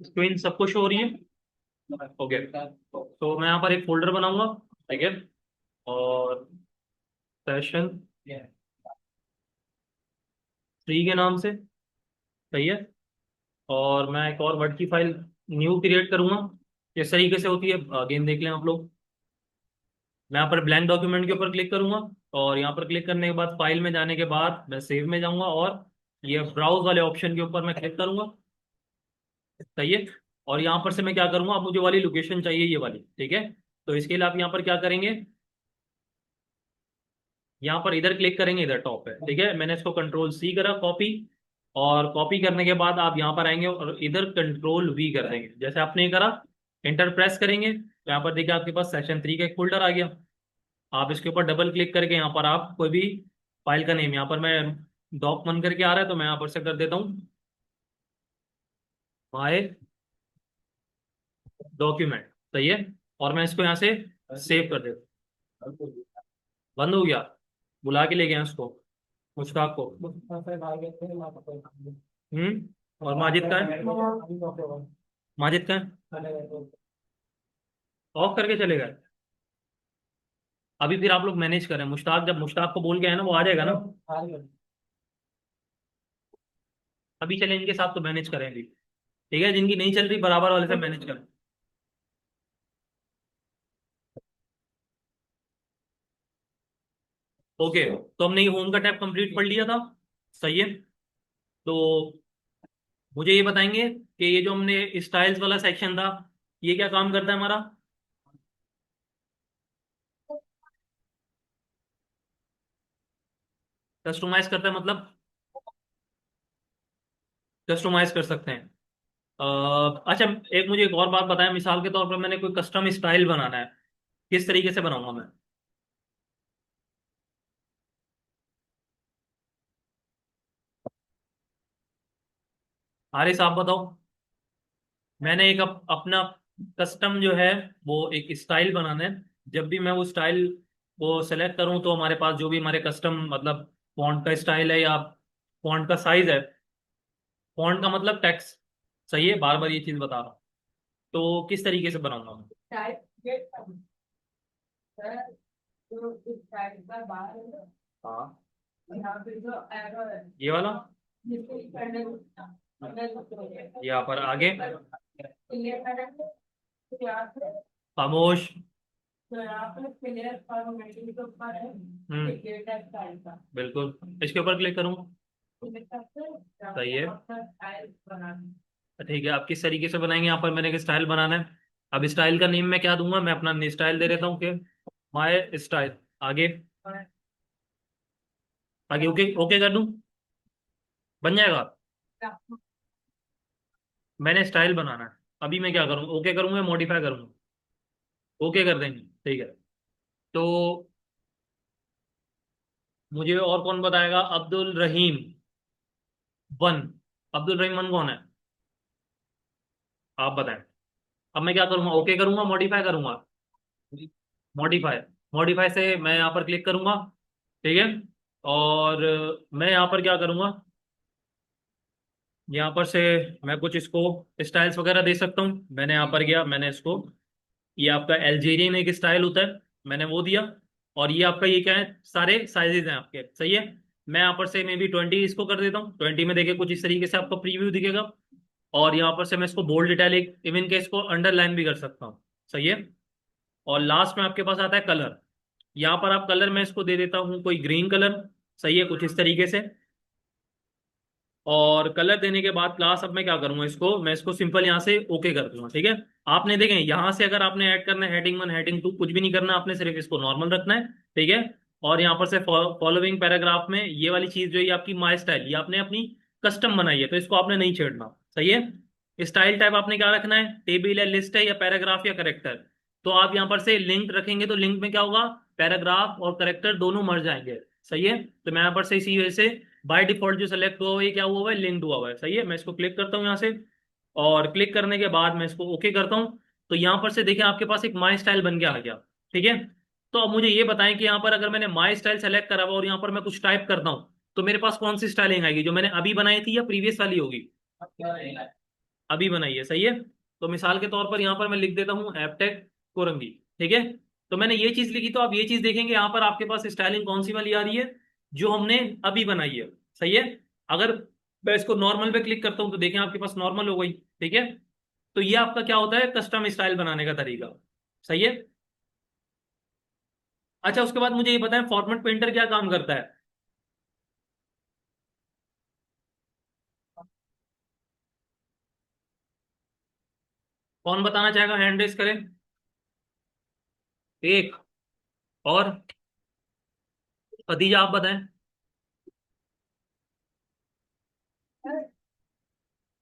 Screen सब कुछ हो रही है। ओके, तो मैं यहाँ पर एक फोल्डर बनाऊंगा। ठीक है। और सेशन 3 के नाम से। सही है। और मैं एक और वर्ड की फाइल न्यू क्रिएट करूंगा। किस तरीके से होती है अगेन देख लें आप लोग। मैं यहाँ पर ब्लैंक डॉक्यूमेंट के ऊपर क्लिक करूंगा। और यहाँ पर क्लिक करने के बाद फाइल में जाने के बाद मैं सेव में जाऊंगा और ये ब्राउज वाले ऑप्शन के ऊपर मैं क्लिक करूंगा। सही है। और यहाँ पर से मैं क्या करूंगा, अब मुझे वाली लोकेशन चाहिए, ये वाली। ठीक है। तो इसके लिए आप यहाँ पर क्या करेंगे, यहाँ पर इधर क्लिक करेंगे, इधर टॉप पे। ठीक है, मैंने इसको कंट्रोल सी करा कॉपी। और कॉपी करने के बाद आप यहाँ पर आएंगे और इधर कंट्रोल वी कर देंगे जैसे आपने ये करा। इंटर प्रेस करेंगे तो यहाँ पर देखिए आपके पास सेशन 3 का एक फोल्डर आ गया। आप इसके ऊपर डबल क्लिक करके यहाँ पर आप कोई भी फाइल का नेम, यहाँ पर मैं डॉक मन करके आ रहा है तो मैं यहाँ पर से कर देता हूँ माय डॉक्यूमेंट। सही है। और मैं इसको यहाँ से सेव कर देता हूँ। बंद हो गया। बुला के ले गया उसको, मुश्ताक को। और माजिद का है। माजिद का है। ऑफ करके चले गए। अभी फिर आप लोग मैनेज करें, मुश्ताक जब मुश्ताक को बोल के है ना वो आ जाएगा ना। अभी चले इनके साथ तो मैनेज करें अभी। ठीक है, जिनकी नहीं चल रही बराबर वाले से मैनेज करें। ओके, तो हमने ये होम का टैब कंप्लीट पढ़ लिया था। सही है। तो मुझे ये बताएंगे कि ये जो हमने स्टाइल्स वाला सेक्शन था, ये क्या काम करता है हमारा। कस्टमाइज करता है मतलब कस्टमाइज कर सकते हैं। अच्छा, एक मुझे एक और बात बताएं, मिसाल के तौर पर मैंने कोई कस्टम स्टाइल बनाना है, किस तरीके से बनाऊंगा मैं। हारिस आप बताओ। मैंने एक अपना कस्टम जो है वो एक स्टाइल बनाना है। जब भी मैं वो स्टाइल को सेलेक्ट करूं तो हमारे पास जो भी हमारे कस्टम मतलब फॉन्ट का स्टाइल है या फॉन्ट का साइज है। फॉन्ट का मतलब टेक्स्ट। सही है, बार बार ये चीज बता रहा हूँ। तो किस तरीके से बनाऊंगा मैं। हाँ, ये वाला। यहाँ पर आगे खामोश। बिल्कुल, इसके ऊपर क्लिक करूँ। सही है। ठीक है, आप किस तरीके से बनाएंगे, यहाँ पर मैंने एक स्टाइल बनाना है। अब स्टाइल का नेम मैं क्या दूंगा, मैं अपना स्टाइल दे देता हूँ कि माय स्टाइल। आगे। आगे ओके ओके कर दूं, बन जाएगा। मैंने स्टाइल बनाना है। अभी मैं क्या करूँ, ओके करूंगा मॉडिफाई करूंगा। ओके कर देंगे। ठीक है। तो मुझे और कौन बताएगा, अब्दुल रहीम वन। अब्दुल रहीम वन कौन है, आप बताएं। अब मैं क्या करूंगा, ओके करूंगा मॉडिफाई करूंगा। मॉडिफाई। मॉडिफाई से मैं यहाँ पर क्लिक करूंगा। ठीक है। और मैं यहाँ पर क्या करूंगा, यहाँ पर से मैं कुछ इसको स्टाइल्स वगैरह दे सकता हूँ। मैंने यहाँ पर गया, मैंने इसको, ये आपका एल्जेरियन एक स्टाइल होता है, मैंने वो दिया। और ये आपका ये क्या है, सारे साइजेस हैं आपके। सही है। मैं यहाँ पर से मे बी 20 इसको कर देता हूँ। 20 में देखिए कुछ इस तरीके से आपको प्रीव्यू दिखेगा। और यहाँ पर से मैं इसको बोल्ड इटैलिक इवन के इसको अंडरलाइन भी कर सकता हूँ। सही है। और लास्ट में आपके पास आता है कलर। यहाँ पर आप कलर, मैं इसको दे देता हूँ कोई ग्रीन कलर। सही है, कुछ इस तरीके से। और कलर देने के बाद क्लास, अब मैं क्या करूंगा, इसको मैं इसको सिंपल यहाँ से ओके कर दूंगा। ठीक है। आपने देखें यहाँ से अगर आपने ऐड करना है हेडिंग 1 हेडिंग 2 कुछ भी नहीं करना, आपने सिर्फ इसको नॉर्मल रखना है। ठीक है। और यहाँ पर से फॉलोइंग पैराग्राफ में ये वाली चीज जो है ये आपकी माई स्टाइल, ये आपने अपनी कस्टम बनाई है, तो इसको आपने नहीं छेड़ना। सही है। स्टाइल टाइप आपने क्या रखना है, टेबल है, लिस्ट है, या पैराग्राफ या करेक्टर। तो आप यहाँ पर से लिंक रखेंगे तो लिंक में क्या होगा, पैराग्राफ और करेक्टर दोनों मर जाएंगे। सही है। तो मैं यहाँ पर से इसी वजह से बाय डिफॉल्ट जो सेलेक्ट हुआ हुआ है, क्या हुआ हुआ है, लिंक्ड हुआ हुआ है। सही है। मैं इसको क्लिक करता हूँ यहाँ से, और क्लिक करने के बाद मैं इसको ओके करता हूँ। तो यहाँ पर से देखिए आपके पास एक माई स्टाइल बन के आ गया। ठीक है। तो अब मुझे ये बताएं कि यहाँ पर अगर मैंने माई स्टाइल सेलेक्ट करा हुआ और यहाँ पर मैं कुछ टाइप करता हूँ, तो मेरे पास कौन सी स्टाइलिंग आएगी, जो मैंने अभी बनाई थी या प्रीवियस वाली होगी। अभी बनाई है। सही है। तो मिसाल के तौर पर यहाँ पर मैं लिख देता हूँ एपटेक कोरंगी। ठीक है। तो मैंने ये चीज लिखी, तो आप ये चीज देखेंगे यहाँ पर आपके पास स्टाइलिंग कौन सी वाली आ रही है, जो हमने अभी बनाई है। सही है। अगर मैं इसको नॉर्मल पे क्लिक करता हूँ तो देखें आपके पास नॉर्मल हो गई। ठीक है। तो ये आपका क्या होता है, कस्टम स्टाइल बनाने का तरीका। सही है। अच्छा, उसके बाद मुझे ये बताएं फॉर्मेट पेंटर क्या काम करता है। कौन बताना चाहेगा, हैंड रेस करें। एक और, खदीजा आप बताएं।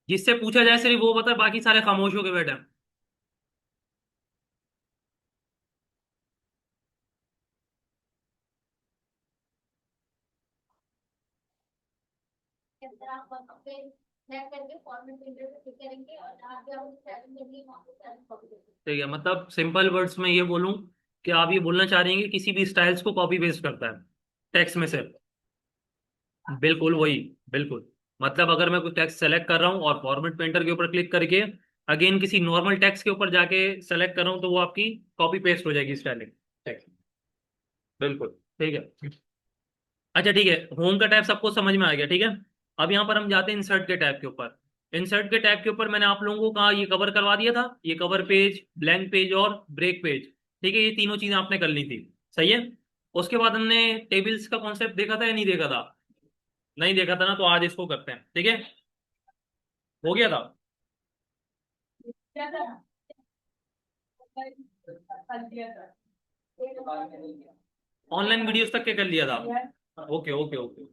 जिससे पूछा जाए सिर्फ वो बताए, बाकी सारे खामोश होके बैठे हैं। ठीक है, मतलब सिंपल वर्ड्स में ये बोलूं कि आप ये बोलना चाह रही हैं कि किसी भी स्टाइल्स को कॉपी पेस्ट करता है टेक्स्ट में से। बिल्कुल वही। बिल्कुल। मतलब अगर मैं कोई टेक्स्ट सेलेक्ट कर रहा हूँ और फॉर्मेट पेंटर के ऊपर क्लिक करके अगेन किसी नॉर्मल टेक्स्ट के ऊपर जाके सेलेक्ट कर रहा हूँ, तो वो आपकी कॉपी पेस्ट हो जाएगी स्टाइलिंग टेक्स्ट। बिल्कुल। ठीक है। अच्छा ठीक है, होम का टैब सबको समझ में आ गया। ठीक है। अब यहाँ पर हम जाते हैं इंसर्ट के टैब के ऊपर। इंसर्ट के टैब के ऊपर मैंने आप लोगों को कहा, ये कवर करवा दिया था, ये कवर पेज, ब्लैंक पेज और ब्रेक पेज। ठीक है, ये तीनों चीजें आपने कर ली थी। सही है। उसके बाद हमने टेबल्स का कॉन्सेप्ट देखा था या नहीं देखा था। नहीं देखा था ना, तो आज इसको करते हैं। ठीक है। हो गया था। ऑनलाइन वीडियोस तक के कर लिया था। Okay okay okay.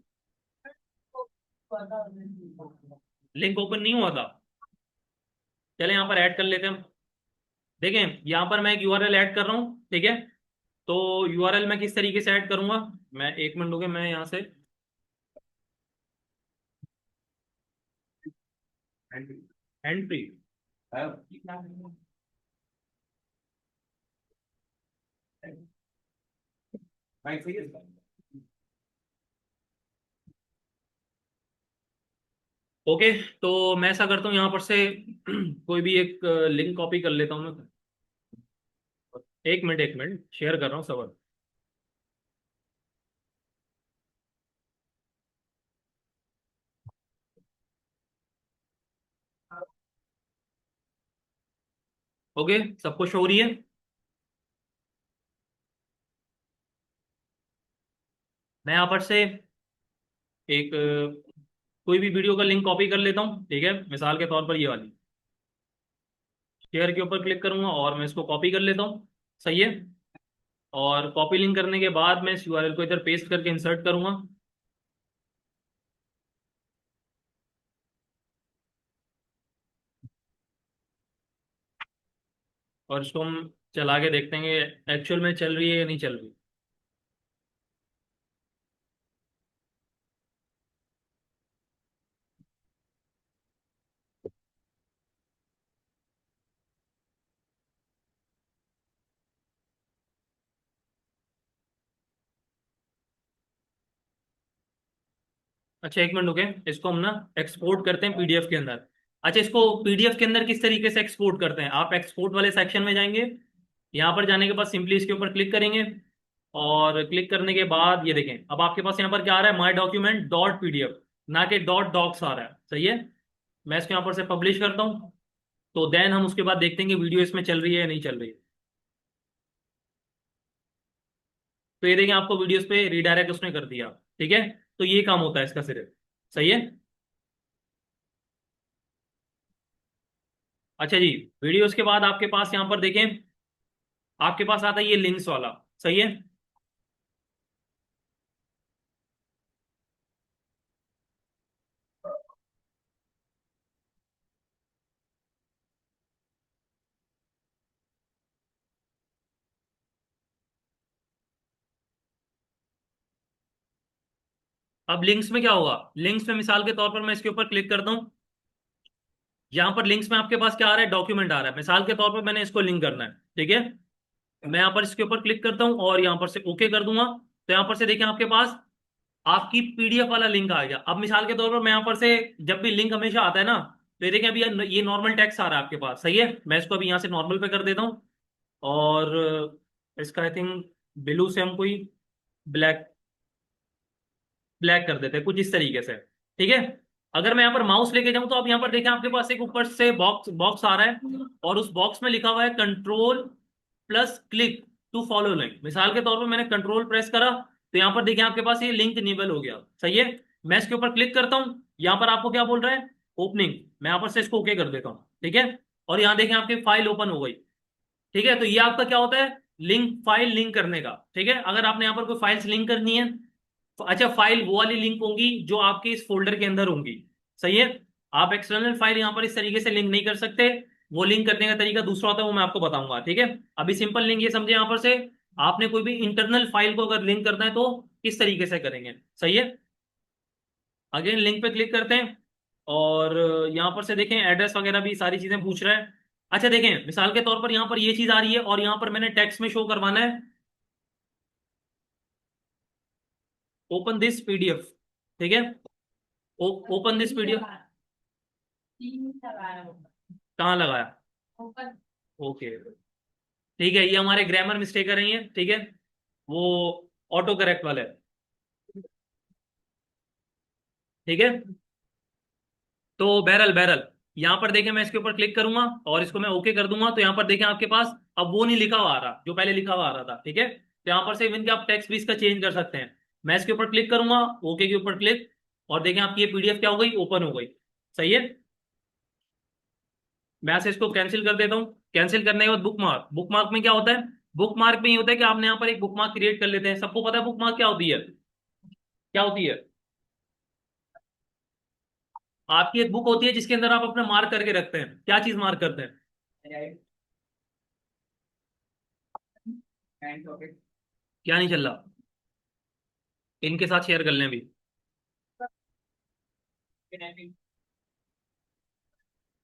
Link open नहीं हुआ था। चले यहाँ पर ऐड कर लेते हैं हम। देखें यहाँ पर मैं एक यूआरएल ऐड कर रहा हूँ। ठीक है। तो यूआरएल मैं किस तरीके से ऐड करूंगा, मैं एक मिनट हो गया, मैं यहाँ से हैंड फ्री। ओके। तो मैं ऐसा करता हूँ यहाँ पर से कोई भी एक लिंक कॉपी कर लेता हूँ मैं। एक मिनट शेयर कर रहा हूँ सबर। ओके, सबको शो हो रही है। मैं यहाँ पर से एक कोई भी वीडियो का लिंक कॉपी कर लेता हूँ। ठीक है, मिसाल के तौर पर ये वाली, शेयर के ऊपर क्लिक करूंगा और मैं इसको कॉपी कर लेता हूँ। सही है। और कॉपी लिंक करने के बाद मैं इस यूआरएल को इधर पेस्ट करके इंसर्ट करूंगा। और इसको हम चला के देखते हैं कि एक्चुअल में चल रही है या नहीं चल रही। अच्छा एक मिनट रुके, इसको हम ना एक्सपोर्ट करते हैं पीडीएफ के अंदर। अच्छा, इसको पीडीएफ के अंदर किस तरीके से एक्सपोर्ट करते हैं, आप एक्सपोर्ट वाले सेक्शन में जाएंगे। यहाँ पर जाने के बाद सिंपली इसके ऊपर क्लिक करेंगे। और क्लिक करने के बाद ये देखें, अब आपके पास यहाँ पर क्या आ रहा है, माई डॉक्यूमेंट डॉट पीडीएफ, ना कि डॉट डॉक्स आ रहा है। सही है। मैं इसको यहाँ पर से पब्लिश करता हूँ। तो देन हम उसके बाद देखते हैं कि वीडियो इसमें चल रही है या नहीं चल रही है। तो ये देखें, आपको वीडियोस पे रिडायरेक्ट उसने कर दिया। ठीक है। तो ये काम होता है इसका सिर्फ। सही है। अच्छा जी, वीडियोस के बाद आपके पास यहाँ पर देखें, आपके पास आता है ये लिंक्स वाला। सही है। अब लिंक्स में क्या होगा, लिंक्स में मिसाल के तौर पर मैं इसके ऊपर क्लिक करता हूँ, यहाँ पर लिंक्स में आपके पास क्या आ रहा है, डॉक्यूमेंट आ रहा है, मिसाल के तौर पर मैंने इसको लिंक करना है, ठीक है। मैं यहाँ पर इसके ऊपर क्लिक करता हूँ और यहाँ पर से ओके कर दूंगा। तो यहाँ पर से देखें आपके पास आपकी पीडीएफ वाला लिंक आ गया। अब मिसाल के तौर पर मैं यहाँ पर से, जब भी लिंक हमेशा आता है ना, तो ये देखें अभी ये नॉर्मल टेक्स्ट आ रहा है आपके पास, सही है। मैं इसको अभी यहाँ से नॉर्मल पे कर देता हूँ और इसका आई थिंक ब्लू से हम कोई ब्लैक ब्लैक कर देते हैं कुछ इस तरीके से, ठीक है। अगर मैं यहाँ पर माउस लेके जाऊं तो आप यहाँ पर देखें आपके पास एक ऊपर से बॉक्स बॉक्स आ रहा है और उस बॉक्स में लिखा हुआ है control plus click to follow link. मिसाल के तौर पर मैंने कंट्रोल प्रेस करा तो यहाँ पर देखिए आपके पास ये लिंक इनेबल हो गया, सही है। मैं इसके ऊपर क्लिक करता हूँ, यहाँ पर आपको क्या बोल रहा है, ओपनिंग। मैं यहाँ पर से इसको ओके कर देता हूँ, ठीक है। और यहाँ देखें आपकी फाइल ओपन हो गई, ठीक है। तो ये आपका क्या होता है, लिंक, फाइल लिंक करने का, ठीक है। अगर आपने यहाँ पर कोई फाइल्स लिंक करनी है तो अच्छा, फाइल वो वाली लिंक होंगी जो आपके इस फोल्डर के अंदर होंगी, सही है। आप एक्सटर्नल फाइल यहाँ पर इस तरीके से लिंक नहीं कर सकते, वो लिंक करने का तरीका दूसरा होता है, वो मैं आपको बताऊंगा, ठीक है। अभी सिंपल लिंक ये समझे, यहाँ पर से आपने कोई भी इंटरनल फाइल को अगर लिंक करना है तो किस तरीके से करेंगे, सही है। अगेन लिंक पे क्लिक करते हैं और यहाँ पर से देखें एड्रेस वगैरह भी सारी चीजें पूछ रहा है। अच्छा देखें मिसाल के तौर पर यहाँ पर ये चीज आ रही है और यहाँ पर मैंने टेक्स्ट में शो करवाना है ओपन दिस पीडीएफ, ठीक है। ओपन दिस पीडीएफ कहाँ लगाया, ओके, ठीक है। ये हमारे ग्रामर मिस्टेक कर रही है, ठीक है, वो ऑटो करेक्ट वाले, ठीक है। तो बहरल बहरल यहाँ पर देखें मैं इसके ऊपर क्लिक करूंगा और इसको मैं ओके कर दूंगा तो यहाँ पर देखें आपके पास अब वो नहीं लिखा हुआ आ रहा जो पहले लिखा हुआ आ रहा था, ठीक है। तो यहाँ पर से इवन के आप टेक्स्ट भी इसका चेंज कर सकते हैं। मैं इसके ऊपर क्लिक करूंगा, ओके के ऊपर क्लिक, और देखें आपकी ये पीडीएफ क्या हो गई, ओपन हो गई, सही है। मैं ऐसे इसको कैंसिल कर देता हूँ। कैंसिल करने के बाद बुक मार्क, बुक मार्क में क्या होता है, बुक मार्क में ये होता है कि आपने यहाँ पर एक बुक मार्क क्रिएट कर लेते हैं। सबको पता है बुक मार्क क्या होती है, क्या होती है। आपकी एक बुक होती है जिसके अंदर आप अपना मार्क करके रखते हैं, क्या चीज मार्क करते हैं, क्या नहीं चल रहा, इनके साथ शेयर कर लें अभी।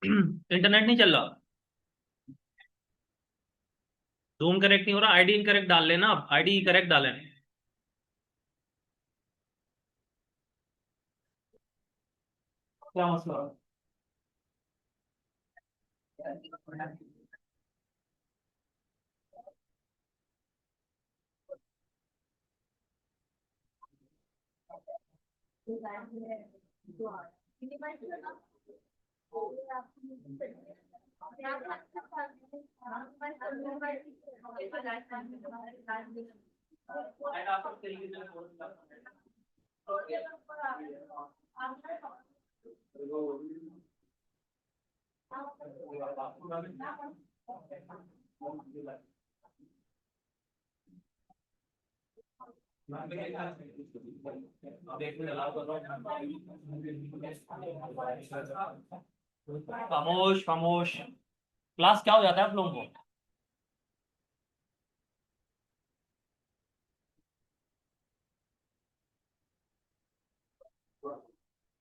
इंटरनेट नहीं चल रहा, जूम करेक्ट नहीं हो रहा, आईडी इनकरेक्ट डाल लेना, आप आईडी करेक्ट डालें। क्या मसला खामोश खामोश, क्लास क्या हो जाता है आप लोगों को।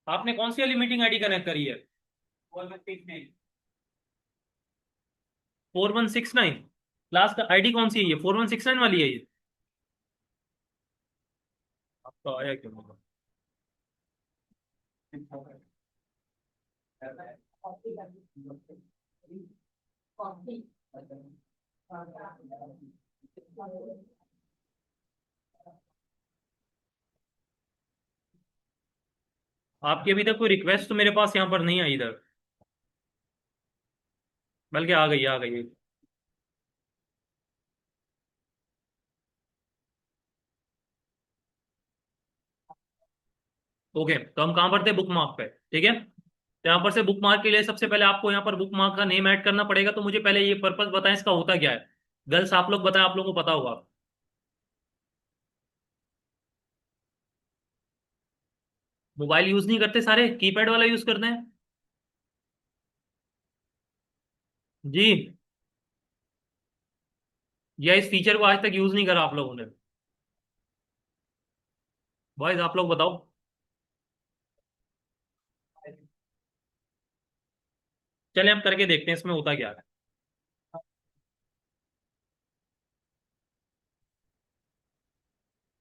आपने कौन सी वाली मीटिंग आईडी कनेक्ट करी है, 4169, क्लास का आईडी कौन सी है, ये 4169 वाली है ये। आपका आया क्यों होगा? आपकी अभी तक कोई रिक्वेस्ट तो मेरे पास यहाँ पर नहीं आई इधर, बल्कि आ गई। ओके, तो हम कहाँ पर थे, बुक मार्क पे, ठीक है। तो यहाँ पर से बुक मार्क के लिए सबसे पहले आपको यहाँ पर बुक मार्क का नेम ऐड करना पड़ेगा। तो मुझे पहले ये पर्पस बताएं इसका होता क्या है। गर्ल्स आप लोग बताएं, आप लोगों को पता होगा। मोबाइल यूज नहीं करते सारे, कीपैड वाला यूज करते हैं जी, या इस फीचर को आज तक यूज नहीं करा आप लोगों ने। बॉयज आप लोग बताओ। चले हम करके देखते हैं इसमें होता क्या है।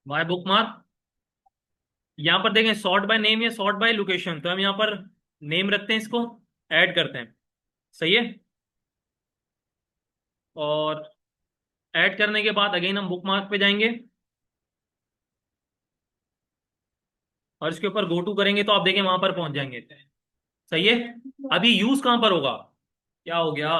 माय बुक मार्क, यहाँ पर देखें सॉर्ट बाय नेम या सॉर्ट बाय लोकेशन, तो हम यहाँ पर नेम रखते हैं, इसको ऐड करते हैं। सही है। और ऐड करने के बाद अगेन हम बुक मार्क पे जाएंगे और इसके ऊपर गो टू करेंगे तो आप देखें वहां पर पहुंच जाएंगे। सही है। अभी यूज कहां पर होगा, क्या हो गया।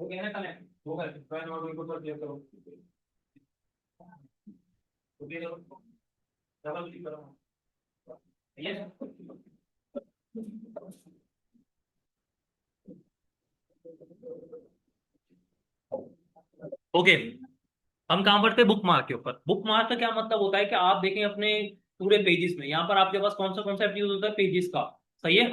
वो कहना कल होगा, मैं और बिल्कुल पर क्लियर करो, ओके करो, डबल क्लिक करो। ये ओके। हम कहां पर थे, बुक मार्क के ऊपर। बुक मार्क का क्या मतलब होता है कि आप देखें अपने पूरे पेजेस में, यहाँ पर आपके पास कौन सा कॉन्सेप्ट यूज होता है, पेजेस का। सही है।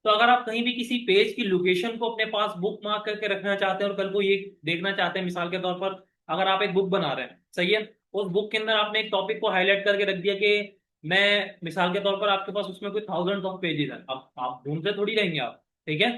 तो अगर आप कहीं भी किसी पेज की लोकेशन को अपने पास बुक मार्क करके रखना चाहते हैं और कल को ये देखना चाहते हैं, मिसाल के तौर पर अगर आप एक बुक बना रहे हैं, सही है, उस बुक के अंदर आपने एक टॉपिक को हाईलाइट करके रख दिया कि मैं, मिसाल के तौर पर आपके पास उसमें कोई थाउजेंड ऑफ पेजेस है, अब आप ढूंढते थोड़ी रहेंगे आप। ठीक है।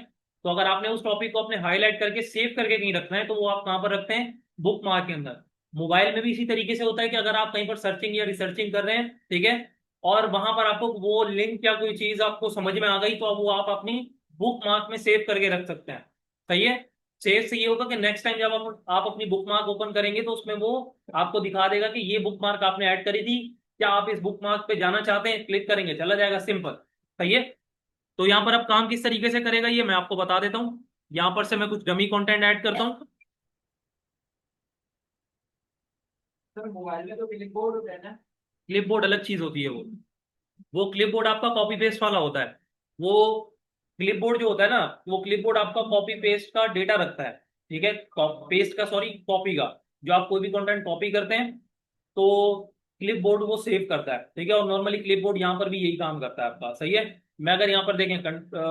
तो अगर आपने उस टॉपिक को अपने हाईलाइट करके सेव करके कहीं रखना है तो वो आप कहाँ पर रखते हैं, बुक मार्क के अंदर। मोबाइल में भी इसी तरीके से होता है कि अगर आप कहीं पर सर्चिंग या रिसर्चिंग कर रहे हैं, ठीक है, और वहां पर आपको वो लिंक या कोई चीज आपको समझ में आ गई तो अब वो आप अपनी बुक मार्क में सेव करके रख सकते हैं। सही है। सेव से ये होगा कि नेक्स्ट टाइम जब आप अपनी बुक मार्क ओपन करेंगे तो उसमें वो आपको दिखा देगा कि ये बुक मार्क आपने ऐड करी थी, क्या आप इस बुक मार्क पे जाना चाहते हैं, क्लिक करेंगे चला जाएगा, सिंपल। सही है। तो यहाँ पर अब काम किस तरीके से करेगा ये मैं आपको बता देता हूँ। यहाँ पर से मैं कुछ डमी कंटेंट ऐड करता हूँ। सर मोबाइल में तो क्लिप बोर्ड होता है ना, क्लिप बोर्ड अलग चीज होती है। वो क्लिप बोर्ड आपका कॉपी पेस्ट वाला होता है। वो क्लिप बोर्ड जो होता है ना, वो क्लिप बोर्ड आपका कॉपी पेस्ट का डेटा रखता है। ठीक है, पेस्ट का सॉरी, कॉपी का। जो आप कोई भी कंटेंट कॉपी करते हैं तो क्लिप बोर्ड वो सेव करता है। ठीक है। और नॉर्मली क्लिप बोर्ड यहाँ पर भी यही काम करता है आपका। सही है। मैं अगर यहाँ पर देखें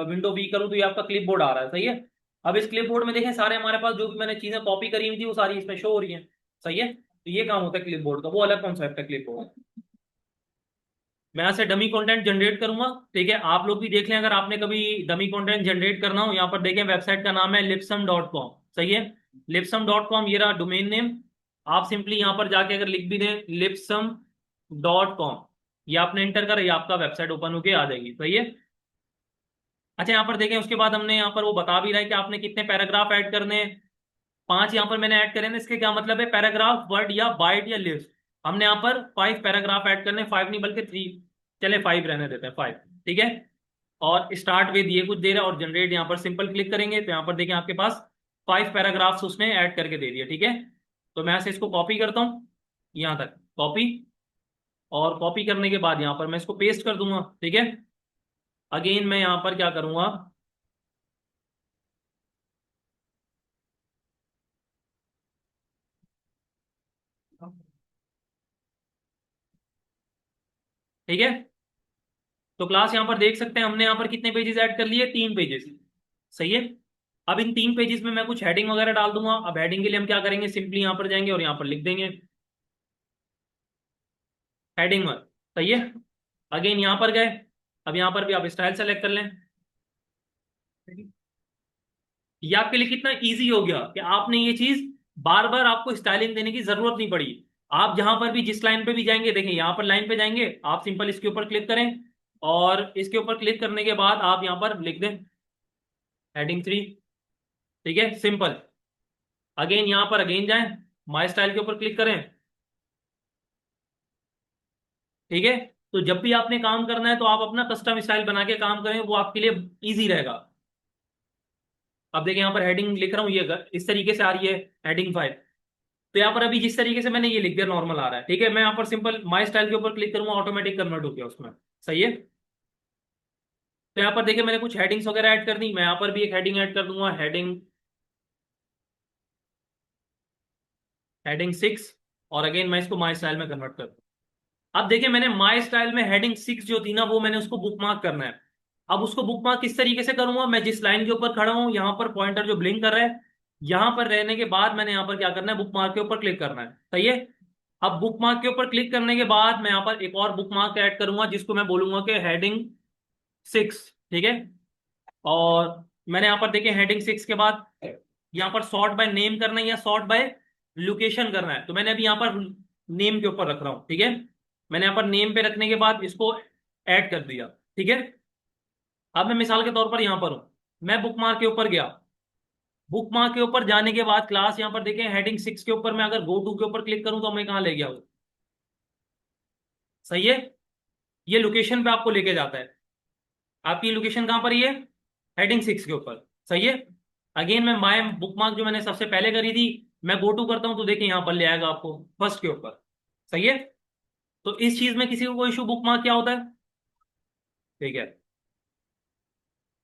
विंडो वी करूँ तो ये आपका क्लिप बोर्ड आ रहा है। सही है। अब इस क्लिप बोर्ड में देखें सारे हमारे पास जो भी मैंने चीजें कॉपी करी हुई थी वो सारी इसमें शो हो रही है। सही है। तो ये काम होता है क्लिप बोर्ड का, वो अलग कॉन्सेप्ट है क्लिप बोर्ड। मैं यहाँ से डमी कंटेंट जनरेट करूंगा। ठीक है। आप लोग भी देख लें अगर आपने कभी डमी कंटेंट जनरेट करना हो। यहाँ पर देखें वेबसाइट का नाम है lipsum.com। सही है। lipsum.com ये रहा डोमेन नेम। आप सिंपली यहाँ पर जाके अगर लिख भी दें lipsum.com, ये आपने इंटर करा, ये आपका वेबसाइट ओपन होके आ जाएगी। सही है। अच्छा, यहाँ पर देखें उसके बाद हमने यहाँ पर वो बता भी रहा है कि आपने कितने पैराग्राफ ऐड करने हैं। 5 यहाँ पर मैंने ऐड करे ना, इसके क्या मतलब है, पैराग्राफ, वर्ड या बाइट या लिस्ट। हमने यहाँ पर 5 पैराग्राफ ऐड करने, 5 नहीं बल्कि 3, चले 5 रहने देते हैं, 5। ठीक है। और स्टार्ट विद ये कुछ दे रहा है और जनरेट यहाँ पर सिंपल क्लिक करेंगे तो यहाँ पर देखें आपके पास 5 पैराग्राफ्स उसने ऐड करके दे दिया। ठीक है। तो मैं ऐसे इसको कॉपी करता हूँ, यहाँ तक कॉपी। और कॉपी करने के बाद यहाँ पर मैं इसको पेस्ट कर दूंगा। ठीक है। अगेन मैं यहाँ पर क्या करूंगा, ठीक है। तो क्लास यहाँ पर देख सकते हैं हमने यहाँ पर कितने पेजेस ऐड कर लिए, 3 पेजेस। सही है। अब इन 3 पेजेस में मैं कुछ हेडिंग वगैरह डाल दूंगा। अब हेडिंग के लिए हम क्या करेंगे, सिंपली यहाँ पर जाएंगे और यहाँ पर लिख देंगे हेडिंग 1। सही है। अगेन यहाँ पर गए, अब यहाँ पर भी आप स्टाइल सेलेक्ट कर लें। ये आपके लिए कितना इजी हो गया कि आपने ये चीज बार बार आपको स्टाइलिंग देने की जरूरत नहीं पड़ी। आप जहां पर भी जिस लाइन पे भी जाएंगे, देखें यहाँ पर लाइन पे जाएंगे, आप सिंपल इसके ऊपर क्लिक करें और इसके ऊपर क्लिक करने के बाद आप यहाँ पर लिख दें हेडिंग 3। ठीक है, सिंपल। अगेन यहाँ पर अगेन जाएं, माई स्टाइल के ऊपर क्लिक करें। ठीक है। तो जब भी आपने काम करना है तो आप अपना कस्टम स्टाइल बना के काम करें, वो आपके लिए इजी रहेगा। अब देखिए यहाँ पर हेडिंग लिख रहा हूँ, ये इस तरीके से आ रही है, हेडिंग 5। तो यहाँ पर अभी जिस तरीके से मैंने ये लिख दिया नॉर्मल आ रहा है, ठीक है। मैं यहाँ पर सिंपल माई स्टाइल के ऊपर क्लिक करूंगा, ऑटोमेटिक कन्वर्ट हो गया उसमें। सही है। तो यहाँ पर देखिए मैंने कुछ हेडिंग्स वगैरह ऐड कर दी, मैं यहाँ पर भी एक हेडिंग ऐड कर दूंगा, हेडिंग हेडिंग 6। और अगेन मैं इसको माई स्टाइल में कन्वर्ट कर दूँ। अब देखिए मैंने माई स्टाइल में हेडिंग 6 जो थी ना, वो मैंने उसको बुकमार्क करना है। अब उसको बुकमार्क किस तरीके से करूंगा, मैं जिस लाइन के ऊपर खड़ा हूं, यहाँ पर पॉइंटर जो ब्लिंक कर रहा है, यहां पर रहने के बाद मैंने यहाँ पर क्या करना है, बुकमार्क के ऊपर क्लिक करना है। सही है। अब बुकमार्क के ऊपर क्लिक करने के बाद मैं यहाँ पर एक और बुकमार्क ऐड करूंगा, जिसको मैं बोलूंगा कि हेडिंग 6। ठीक है। और मैंने यहाँ पर देखिए हेडिंग 6 के बाद यहाँ पर सॉर्ट बाय नेम करना है या सॉर्ट बाय लोकेशन करना है, तो मैंने अभी यहाँ पर नेम के ऊपर रख रहा हूँ। ठीक है। मैंने यहाँ पर नेम पे रखने के बाद इसको ऐड कर दिया। ठीक है। अब मैं मिसाल के तौर पर यहाँ पर हूँ, मैं बुकमार्क के ऊपर गया, बुकमार्क के ऊपर जाने के बाद क्लास यहाँ पर देखें हेडिंग 6 के ऊपर मैं अगर गो टू के ऊपर क्लिक करूँ तो मैं कहाँ ले गया हूँ। सही है। ये लोकेशन पे आपको लेके जाता है। आपकी लोकेशन कहाँ पर ही है, हेडिंग 6 के ऊपर। सही है। अगेन मैं माय बुकमार्क जो मैंने सबसे पहले करी थी, मैं गो टू करता हूँ तो देखिए यहाँ पर ले आएगा आपको फर्स्ट के ऊपर। सही है। तो इस चीज में किसी को कोई इशू, बुकमार्क क्या होता है। ठीक है।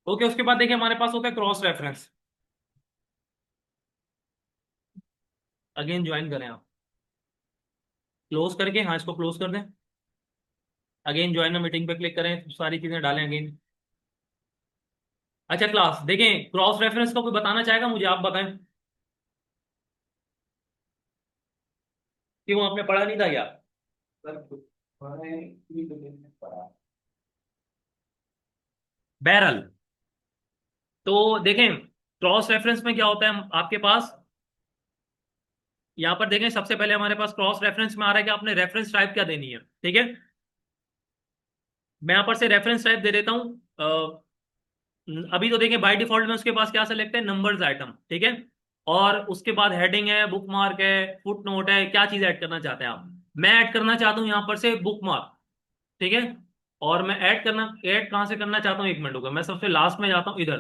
ओके, उसके बाद देखिए हमारे पास होता है क्रॉस रेफरेंस। अगेन ज्वाइन करें आप, क्लोज करके, हाँ इसको क्लोज कर दें। अगेन ज्वाइन मीटिंग पे क्लिक करें, सारी चीजें डालें अगेन। अच्छा क्लास देखें, क्रॉस रेफरेंस का कोई बताना चाहेगा मुझे, आप बताएं। क्यों, आपने पढ़ा नहीं था क्या। बहरहाल, तो देखें क्रॉस रेफरेंस में क्या होता है आपके पास, यहाँ पर देखें सबसे पहले हमारे पास क्रॉस रेफरेंस में आ रहा है कि आपने रेफरेंस टाइप क्या देनी है। ठीक है। मैं यहाँ पर से रेफरेंस टाइप दे देता हूँ। अभी तो देखें बाय डिफॉल्ट में उसके पास क्या सेलेक्ट है, नंबर्स आइटम। ठीक है। और उसके बाद हेडिंग है, बुक मार्क है, फुट नोट है, क्या चीज ऐड करना चाहते हैं आप। मैं ऐड करना चाहता हूँ यहाँ पर से बुक मार्क। ठीक है। और मैं ऐड कहाँ से करना चाहता हूँ, एक मिनट होगा, मैं सबसे लास्ट में जाता हूँ इधर,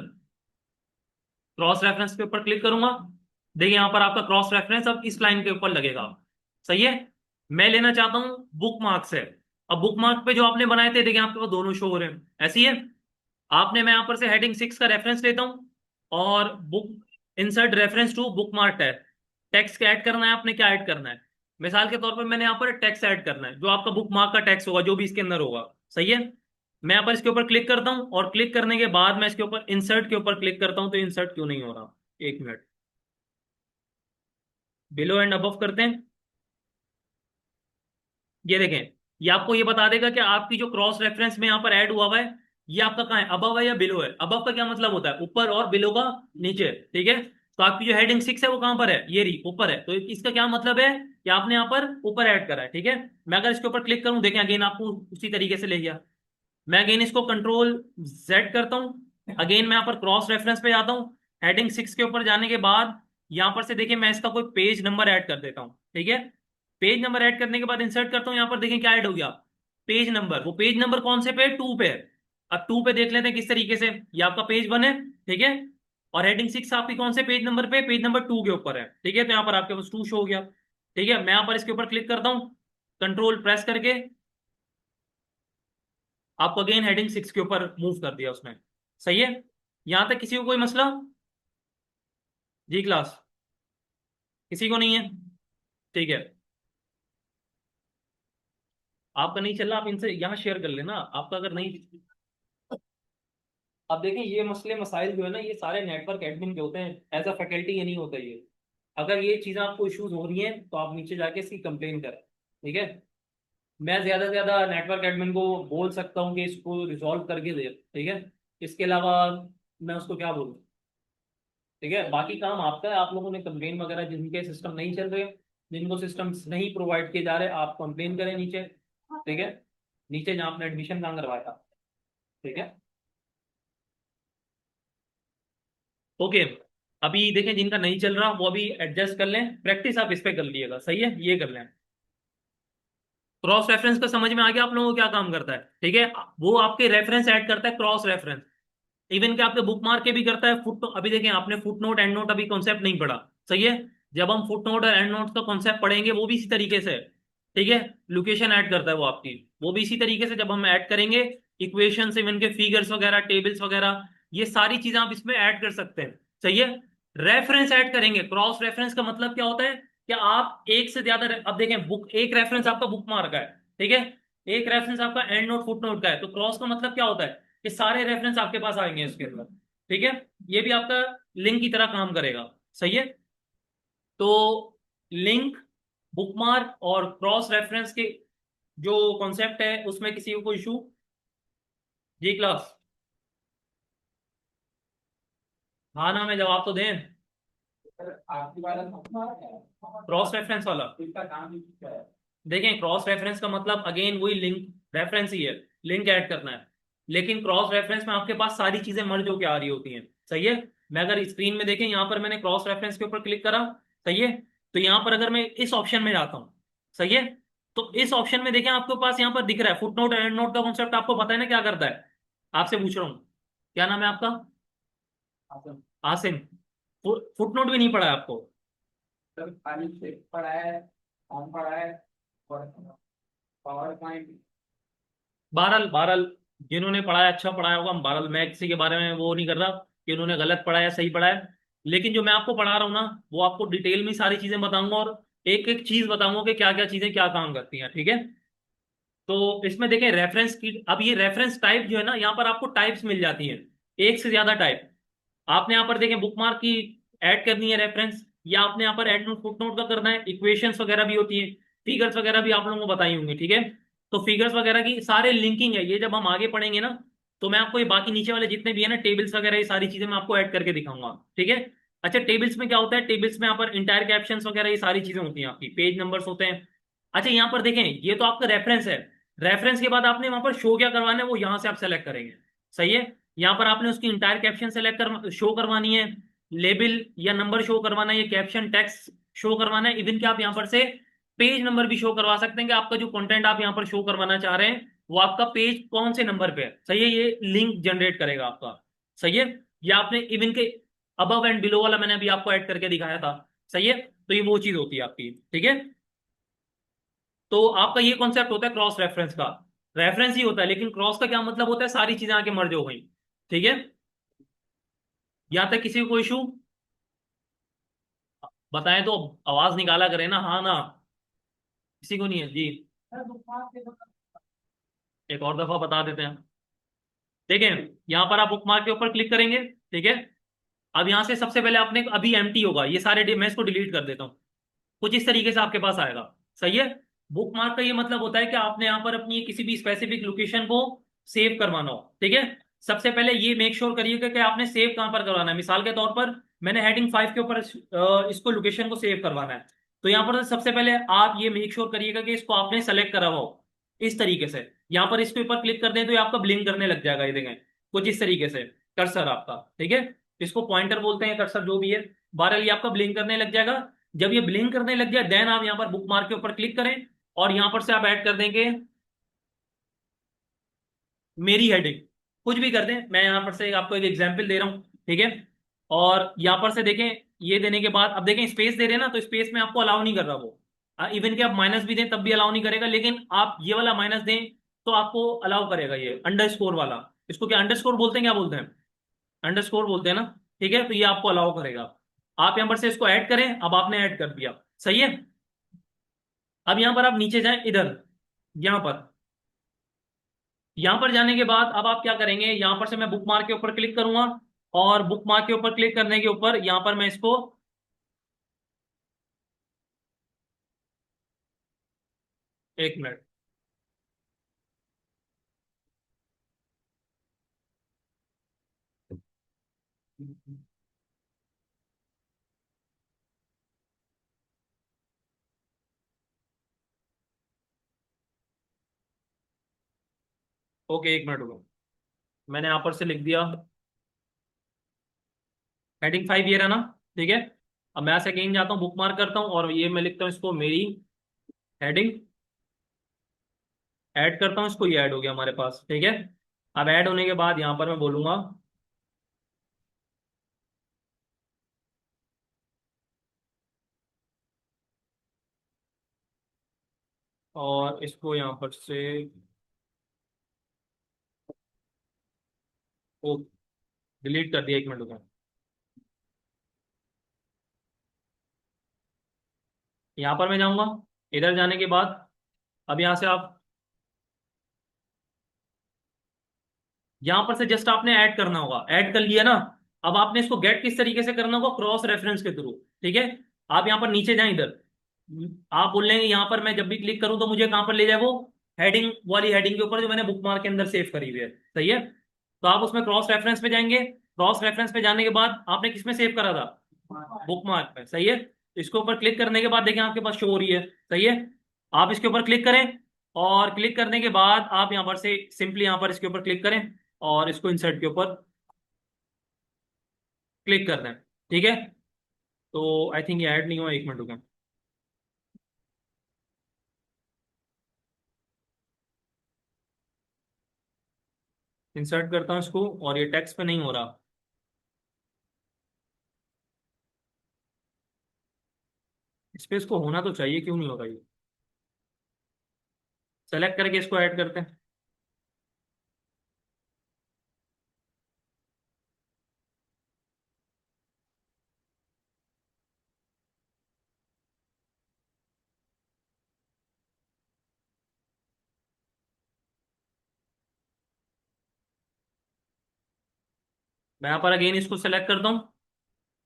क्रॉस रेफरेंस के ऊपर क्लिक करूंगा। देखिए यहाँ पर आपका क्रॉस रेफरेंस अब इस लाइन के ऊपर लगेगा। सही है। मैं लेना चाहता हूँ बुक मार्क से। अब बुक मार्क पे जो आपने बनाए थे देखिए आपके पास दोनों शो हो रहे हैं, ऐसी है। आपने, मैं यहां पर से हेडिंग 6 का रेफरेंस लेता हूं और book insert reference to bookmark tag, text add करना है, आपने क्या ऐड करना है। मिसाल के तौर पर मैंने यहाँ पर टेक्स्ट ऐड करना है, जो आपका बुक मार्क का टेक्स्ट होगा जो भी इसके अंदर होगा। सही है। मैं यहाँ पर इसके ऊपर क्लिक करता हूँ और क्लिक करने के बाद मैं इसके ऊपर इंसर्ट के ऊपर क्लिक करता हूँ, तो इंसर्ट क्यों नहीं हो रहा, एक मिनट, बिलो एंड अबव करते हैं। ये देखें, ये आपको ये बता देगा कि आपकी जो क्रॉस रेफरेंस में यहाँ पर ऐड हुआ हुआ है, ये आपका कहाँ है, अबव है या बिलो है। अबव का क्या मतलब होता है, ऊपर, और बिलो का नीचे। ठीक है। तो आपकी जो हेडिंग 6 है वो कहाँ पर है, ये रही ऊपर है, तो इसका क्या मतलब है कि आपने यहाँ पर ऊपर ऐड करा है। ठीक है। मैं अगर इसके ऊपर क्लिक करूं, देखें अगेन आपको उसी तरीके से ले गया। मैं अगेन इसको कंट्रोल जेड करता हूँ, अगेन मैं यहाँ पर क्रॉस रेफरेंस पे जाता हूँ, हेडिंग 6 के ऊपर जाने के बाद यहाँ पर से देखिए मैं इसका कोई पेज नंबर ऐड कर देता हूँ। ठीक है। पेज नंबर ऐड करने के बाद इंसर्ट करता हूँ, यहाँ पर देखिए क्या ऐड हो गया, पेज नंबर। वो पेज नंबर कौन से पे है, 2 पे है। अब 2 पे देख लेते हैं किस तरीके से, ये आपका पेज 1 है। ठीक है। और हेडिंग 6 आपकी कौन से पेज नंबर पे, पेज नंबर 2 के ऊपर है। ठीक है। तो यहाँ पर आपके पास 2 शो हो गया। ठीक है। मैं यहाँ पर इसके ऊपर क्लिक करता हूँ, कंट्रोल प्रेस करके, आपको अगेन हेडिंग 6 के ऊपर मूव कर दिया उसने। सही है। यहां तक किसी को कोई मसला, जी क्लास, किसी को नहीं है। ठीक है। आपका नहीं चल रहा, आप इनसे यहाँ शेयर कर लेना, आपका अगर नहीं। अब देखें ये मसले मसाइल जो है ना, ये सारे नेटवर्क एडमिन के होते हैं, एज अ फैकल्टी ये नहीं होता ये। अगर ये चीज़ें आपको इश्यूज हो रही हैं तो आप नीचे जाके इसकी कंप्लेन करें। ठीक है। मैं ज्यादा से ज्यादा नेटवर्क एडमिन को बोल सकता हूँ कि इसको रिजॉल्व करके दे। ठीक है। इसके अलावा मैं उसको क्या बोलूँ। ठीक है। बाकी काम आपका है, आप लोगों ने कंप्लेन वगैरह, जिनके सिस्टम नहीं चल रहे, जिनको सिस्टम नहीं प्रोवाइड किए जा रहे, आप कंप्लेन करें नीचे। ठीक है। नीचे जहाँ आपने एडमिशन कहाँ करवाया था। ठीक है। ओके। अभी देखें जिनका नहीं चल रहा वो अभी एडजस्ट कर लें, प्रैक्टिस आप इस पे कर लीजिएगा। सही है, ये कर लें। क्रॉस रेफरेंस का समझ में आ गया आप लोगों को क्या काम करता है। ठीक है। वो आपके रेफरेंस ऐड करता है, क्रॉस रेफरेंस। इवन के आपके बुक मार्क के भी करता है, फुट, अभी देखें आपने फुट नोट एंड नोट अभी कॉन्सेप्ट नहीं पढ़ा। सही है। जब हम फुट नोट और एंड नोट का कॉन्सेप्ट पढ़ेंगे वो भी इसी तरीके से है, ठीक है। लोकेशन ऐड करता है वो आपकी, वो भी इसी तरीके से जब हम ऐड करेंगे इक्वेशन इवन के फिगर्स वगैरह टेबल्स वगैरह, ये सारी चीजें आप इसमें ऐड कर सकते हैं, सही है। रेफरेंस ऐड करेंगे, क्रॉस रेफरेंस का मतलब क्या होता है कि आप एक से ज्यादा अब देखें बुक, एक रेफरेंस आपका बुक मार्क का है, ठीक है, एक रेफरेंस आपका एंड नोट फुट नोट का है, तो क्रॉस का मतलब क्या होता है कि सारे रेफरेंस आपके पास आएंगे इसके अंदर, ठीक है। ये भी आपका लिंक की तरह काम करेगा, सही है। तो लिंक, बुकमार्क और क्रॉस रेफरेंस के जो कॉन्सेप्ट है उसमें किसी को कोई इशू? जी क्लास, हाँ ना, मैं जवाब तो दें। आपकी वाला क्रॉस रेफरेंस वाला, इसका काम ही क्या है? देखें क्रॉस रेफरेंस का मतलब अगेन वही लिंक, रेफरेंस ही है, लिंक ऐड करना है। लेकिन क्रॉस रेफरेंस में आपके पास सारी चीजें मर्ज होकर आ रही होती हैं, सही है। मैं अगर स्क्रीन में देखें यहाँ पर मैंने क्रॉस रेफरेंस के ऊपर क्लिक करा, सही है। तो यहाँ पर अगर मैं इस ऑप्शन में जाता हूँ, सही है, तो इस ऑप्शन में देखें आपके पास यहाँ पर दिख रहा है फुट नोट एंड नोट का कॉन्सेप्ट, आपको पता है ना क्या करता है? आपसे पूछ रहा हूँ, क्या नाम है आपका? आपने आसिम। फुट नोट भी नहीं पढ़ा है आपको? सर खाली से पढ़ा है, फॉर्म पढ़ा है और पावर पॉइंट। बहरहाल बहरहाल, जिन्होंने पढ़ा है अच्छा पढ़ाया होगा, हम बहरहाल मैं किसी के बारे में वो नहीं कर रहा कि उन्होंने गलत पढ़ाया सही पढ़ाया। लेकिन जो मैं आपको पढ़ा रहा हूँ ना, वो आपको डिटेल में सारी चीजें बताऊंगा और एक एक चीज बताऊंगा कि क्या क्या चीजें क्या काम करती हैं, ठीक है। तो इसमें देखें रेफरेंस की, अब ये रेफरेंस टाइप जो है ना, यहाँ पर आपको टाइप्स मिल जाती हैं, एक से ज्यादा टाइप। आपने यहाँ पर देखें बुकमार्क की ऐड करनी है रेफरेंस, या आपने यहाँ पर एड नोट फुट नोट का करना है, इक्वेशंस वगैरह भी होती है, फिगर्स वगैरह भी आप लोगों को बताई होंगी, ठीक है। तो फिगर्स वगैरह की सारे लिंकिंग है, ये जब हम आगे पढ़ेंगे ना, तो मैं आपको ये बाकी नीचे वाले जितने भी है ना टेबल्स वगैरह, ये सारी चीजें मैं आपको ऐड करके दिखाऊंगा, ठीक है। अच्छा टेबल्स में क्या होता है, टेबल्स में यहाँ पर इंटायर कैप्शंस वगैरह ये सारी चीजें होती हैं, आपकी पेज नंबर्स होते हैं। अच्छा यहाँ पर देखें, ये तो आपका रेफरेंस है, रेफरेंस के बाद आपने वहां पर शो क्या करवाना है वो यहाँ से आप सेलेक्ट करेंगे, सही है। यहाँ पर आपने उसकी इंटायर कैप्शन सेलेक्ट कर शो करवानी है, लेबल या नंबर शो करवाना है, ये कैप्शन टेक्स्ट शो करवाना है, इवन कि आप यहाँ पर से पेज नंबर भी शो करवा सकते हैं कि आपका जो कंटेंट आप यहाँ पर शो करवाना चाह रहे हैं वो आपका पेज कौन से नंबर पे है, सही है, ये लिंक जनरेट करेगा आपका, सही है। या आपने इवन के अबव एंड बिलो वाला मैंने अभी आपको ऐड करके दिखाया था, सही है। तो ये वो चीज होती है आपकी, ठीक है। तो आपका ये कॉन्सेप्ट होता है क्रॉस रेफरेंस का, रेफरेंस ही होता है, लेकिन क्रॉस का क्या मतलब होता है, सारी चीजें आके मर्ज हो गई, ठीक है। यहाँ तक किसी को कोई इशू? बताएं तो आवाज निकाला करें ना, हाँ ना, किसी को नहीं है जी? एक और दफा बता देते हैं, देखें यहाँ पर आप बुकमार्क के ऊपर क्लिक करेंगे, ठीक है। अब यहाँ से सबसे पहले आपने अभी एम्प्टी होगा ये सारे मैं इसको डिलीट कर देता हूँ, कुछ इस तरीके से आपके पास आएगा, सही है। बुक मार्क का ये मतलब होता है कि आपने यहाँ पर अपनी किसी भी स्पेसिफिक लोकेशन को सेव करवाना हो, ठीक है। सबसे पहले ये मेक श्योर करिएगा कि आपने सेव कहाँ पर करवाना है, मिसाल के तौर पर मैंने हेडिंग 5 के ऊपर इसको लोकेशन को सेव करवाना है, तो यहाँ पर सबसे पहले आप ये मेक श्योर करिएगा कि इसको आपने सेलेक्ट करा हुआ हो इस तरीके से। यहाँ पर इसके ऊपर क्लिक कर दें तो ये आपका ब्लिंक करने लग जाएगा, ये देखें कुछ इस तरीके से कर्सर आपका, ठीक है। इसको पॉइंटर बोलते हैं, कर्सर जो भी है, बहरहाल ये आपका ब्लिंक करने लग जाएगा। जब ये ब्लिंक करने लग जाए देन आप यहाँ पर बुक मार्क के ऊपर क्लिक करें और यहाँ पर से आप ऐड कर देंगे मेरी हेडिंग, कुछ भी कर दें, मैं यहाँ पर से आपको एक एग्जांपल दे रहा हूँ, ठीक है। और यहाँ पर से देखें, ये देने के बाद अब देखें स्पेस दे रहे हैं ना, तो स्पेस में आपको अलाउ नहीं कर रहा वो, इवन कि आप माइनस भी दें तब भी अलाउ नहीं करेगा, लेकिन आप ये वाला माइनस दें तो आपको अलाउ करेगा, ये अंडरस्कोर वाला, इसको क्या अंडरस्कोर बोलते हैं, क्या बोलते हैं, अंडरस्कोर बोलते हैं ना, ठीक है। तो ये आपको अलाउ करेगा, आप यहाँ पर से इसको ऐड करें, अब आपने ऐड कर दिया, सही है। अब यहां पर आप नीचे जाएं इधर, यहां पर, यहां पर जाने के बाद अब आप क्या करेंगे, यहां पर से मैं बुक मार्क के ऊपर क्लिक करूंगा, और बुक मार्क के ऊपर क्लिक करने के ऊपर यहां पर मैं इसको, एक मिनट, ओके एक मिनट रुको, मैंने यहां पर से लिख दिया हेडिंग 5 ये रहा ना, ठीक है। अब मैं ऐसे कहीं जाता हूँ बुक मार्क करता हूँ और ये मैं लिखता हूँ इसको मेरी हेडिंग, ऐड करता हूँ इसको, ये ऐड हो गया हमारे पास, ठीक है। अब ऐड होने के बाद यहां पर मैं बोलूंगा और इसको यहाँ पर से वो डिलीट कर दिया, 1 मिनट रुको। यहाँ पर मैं जाऊंगा, इधर जाने के बाद अब यहाँ से आप यहाँ पर से जस्ट आपने ऐड करना होगा, ऐड कर लिया ना। अब आपने इसको गेट किस तरीके से करना होगा, क्रॉस रेफरेंस के थ्रू। ठीक है, आप यहाँ पर नीचे जाएं इधर, आप बोल लेंगे यहाँ पर मैं जब भी क्लिक करूँ तो मुझे कहाँ पर ले जाए, वो हेडिंग वाली हेडिंग के ऊपर जो मैंने बुकमार्क के अंदर सेव करी हुई है। सही है, तो आप उसमें क्रॉस रेफरेंस पे जाएंगे। क्रॉस रेफरेंस पे जाने के बाद आपने किस में सेव करा था, बुकमार्क में। सही है, इसके ऊपर क्लिक करने के बाद देखिए आपके पास शो हो रही है। सही है, आप इसके ऊपर क्लिक करें, और क्लिक करने के बाद आप यहाँ पर से सिंपली यहाँ पर इसके ऊपर क्लिक करें और इसको इंसर्ट के ऊपर क्लिक कर दें। ठीक है, तो आई थिंक ये ऐड नहीं हुआ, 1 मिनट रुकें। इंसर्ट करता हूँ इसको, और ये टेक्स्ट पे नहीं हो रहा। इस पे इसको होना तो चाहिए, क्यों नहीं होगा ये। सेलेक्ट करके इसको ऐड करते हैं। मैं यहाँ पर अगेन इसको सेलेक्ट करता हूँ,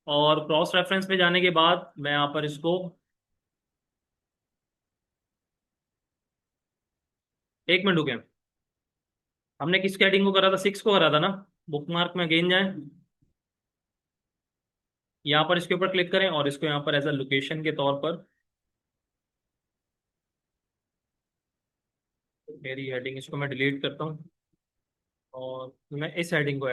और क्रॉस रेफरेंस पे जाने के बाद मैं यहाँ पर इसको, 1 मिनट रुके, हमने किस हेडिंग को करा था, 6 को करा था ना। बुकमार्क में अगेन जाएं, यहाँ पर इसके ऊपर क्लिक करें और इसको यहाँ पर एज अ लोकेशन के तौर पर मेरी हेडिंग, इसको मैं डिलीट करता हूँ और मैं इस हेडिंग को